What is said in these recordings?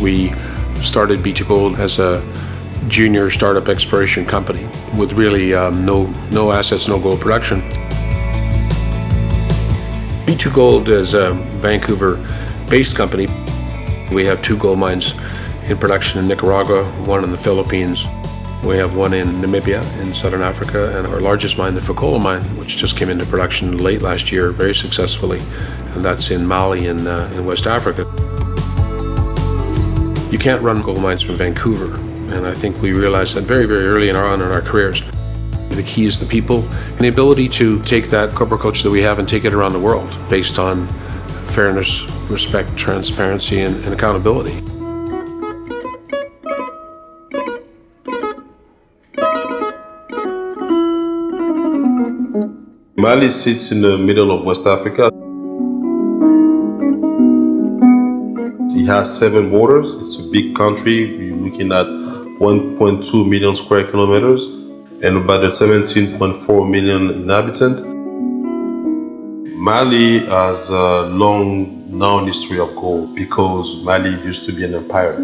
We started B2GOLD as a junior startup exploration company with really no assets, no gold production. B2GOLD is a Vancouver-based company. We have 2 gold mines in production in Nicaragua, 1 in the Philippines. We have 1 in Namibia in Southern Africa, and our largest mine, the Fekola mine, which just came into production late last year very successfully, and that's in Mali in West Africa. You can't run gold mines from Vancouver, and I think we realized that very, very early in our careers. The key is the people and the ability to take that corporate culture that we have and take it around the world based on fairness, respect, transparency, and accountability. Mali sits in the middle of West Africa. It has 7 borders. It's a big country. We're looking at 1.2 million square kilometers and about 17.4 million inhabitants. Mali has a long known history of gold because Mali used to be an empire.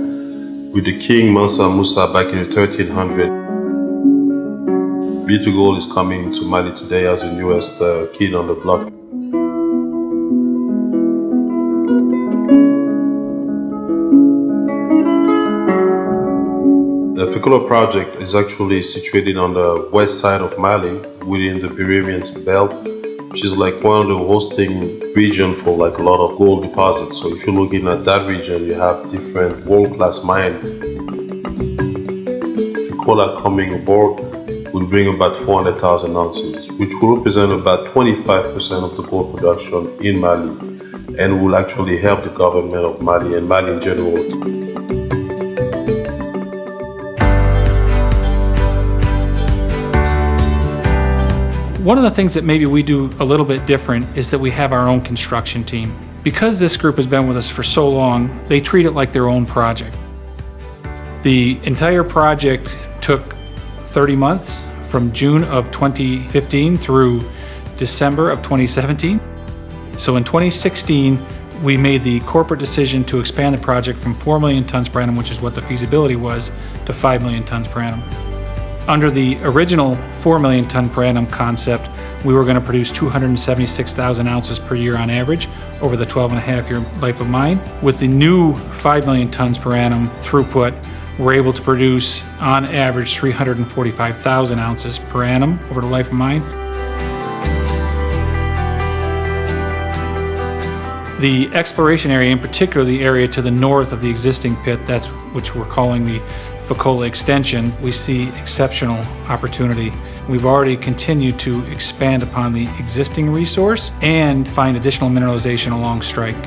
With the King Mansa Musa back in the 1300s, B2GOLD is coming to Mali today as the newest kid on the block. The Fekola project is actually situated on the west side of Mali within the Iberian belt, which is like one of the hosting region for like a lot of gold deposits. So if you're looking at that region, you have different world-class mines. Fekola coming aboard will bring about 400,000 ounces, which will represent about 25% of the gold production in Mali and will actually help the government of Mali and Mali in general. One of the things that maybe we do a little bit different is that we have our own construction team. Because this group has been with us for so long, they treat it like their own project. The entire project took 30 months from June of 2015 through December of 2017. So in 2016, we made the corporate decision to expand the project from 4 million tons per annum, which is what the feasibility was, to 5 million tons per annum. Under the original 4 million ton per annum concept, we were going to produce 276,000 ounces per year on average over the 12.5-year life of mine. With the new 5 million tons per annum throughput, we're able to produce on average 345,000 ounces per annum over the life of mine. The exploration area, in particular the area to the north of the existing pit, that's which we're calling the Fekola extension, we see exceptional opportunity. We've already continued to expand upon the existing resource and find additional mineralization along strike.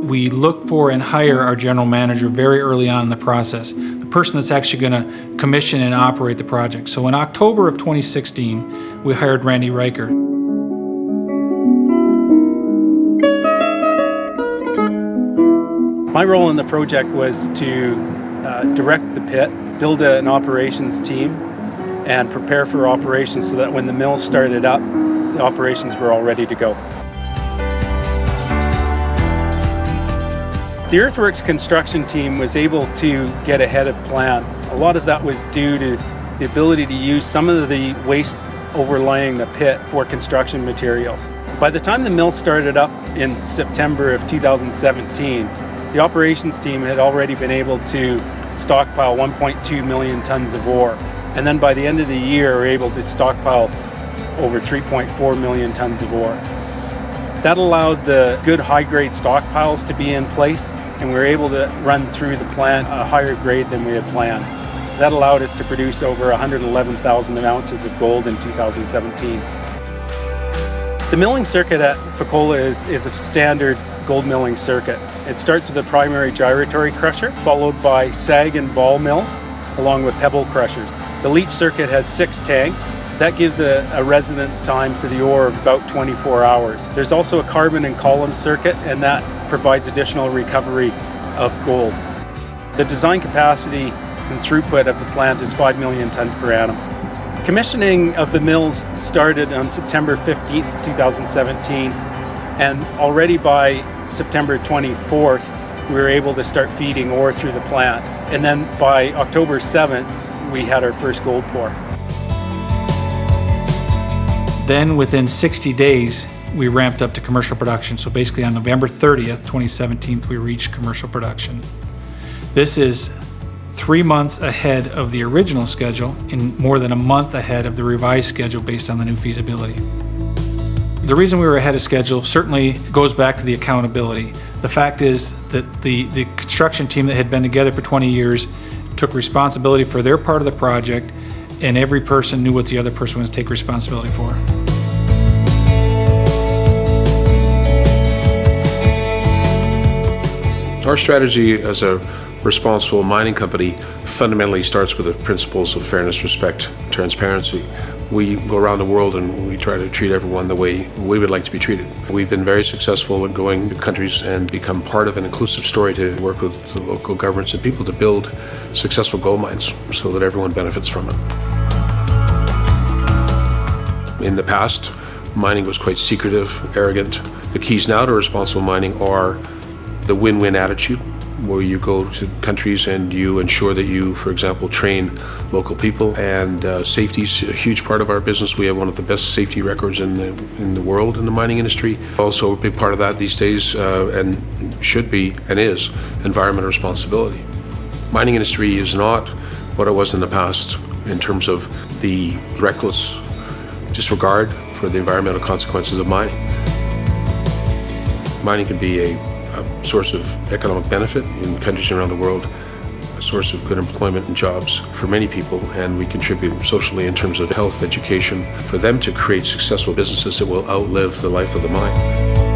We look for and hire our general manager very early on in the process, the person that's actually going to commission and operate the project. So in October of 2016, we hired Randy Reichert. My role in the project was to direct the pit, build an operations team, and prepare for operations so that when the mill started up, the operations were all ready to go. The earthworks construction team was able to get ahead of plan. A lot of that was due to the ability to use some of the waste overlying the pit for construction materials. By the time the mill started up in September of 2017, the operations team had already been able to stockpile 1.2 million tons of ore. And then by the end of the year, we were able to stockpile over 3.4 million tons of ore. That allowed the good high-grade stockpiles to be in place, and we were able to run through the plant a higher grade than we had planned. That allowed us to produce over 111,000 ounces of gold in 2017. The milling circuit at Fekola is a standard gold milling circuit. It starts with a primary gyratory crusher, followed by sag and ball mills, along with pebble crushers. The leach circuit has 6 tanks. That gives a residence time for the ore of about 24 hours. There's also a carbon and column circuit, and that provides additional recovery of gold. The design capacity and throughput of the plant is 5 million tons per annum. Commissioning of the mills started on September 15th, 2017, and already by September 24th, we were able to start feeding ore through the plant. And then by October 7th, we had our first gold pour. Then within 60 days, we ramped up to commercial production. So basically on November 30th, 2017, we reached commercial production. This is 3 months ahead of the original schedule and more than a month ahead of the revised schedule based on the new feasibility. The reason we were ahead of schedule certainly goes back to the accountability. The fact is that the construction team that had been together for 20 years took responsibility for their part of the project, and every person knew what the other person was to take responsibility for. Our strategy as a responsible mining company fundamentally starts with the principles of fairness, respect, transparency. We go around the world and we try to treat everyone the way we would like to be treated. We've been very successful in going to countries and become part of an inclusive story to work with the local governments and people to build successful gold mines so that everyone benefits from it. In the past, mining was quite secretive, arrogant. The keys now to responsible mining are the win-win attitude, where you go to countries and you ensure that you, for example, train local people, and safety is a huge part of our business. We have one of the best safety records in the world in the mining industry. Also a big part of that these days, and should be and is, environmental responsibility. Mining industry is not what it was in the past in terms of the reckless disregard for the environmental consequences of mining. Mining can be a source of economic benefit in countries around the world, a source of good employment and jobs for many people, and we contribute socially in terms of health, education, for them to create successful businesses that will outlive the life of the mine.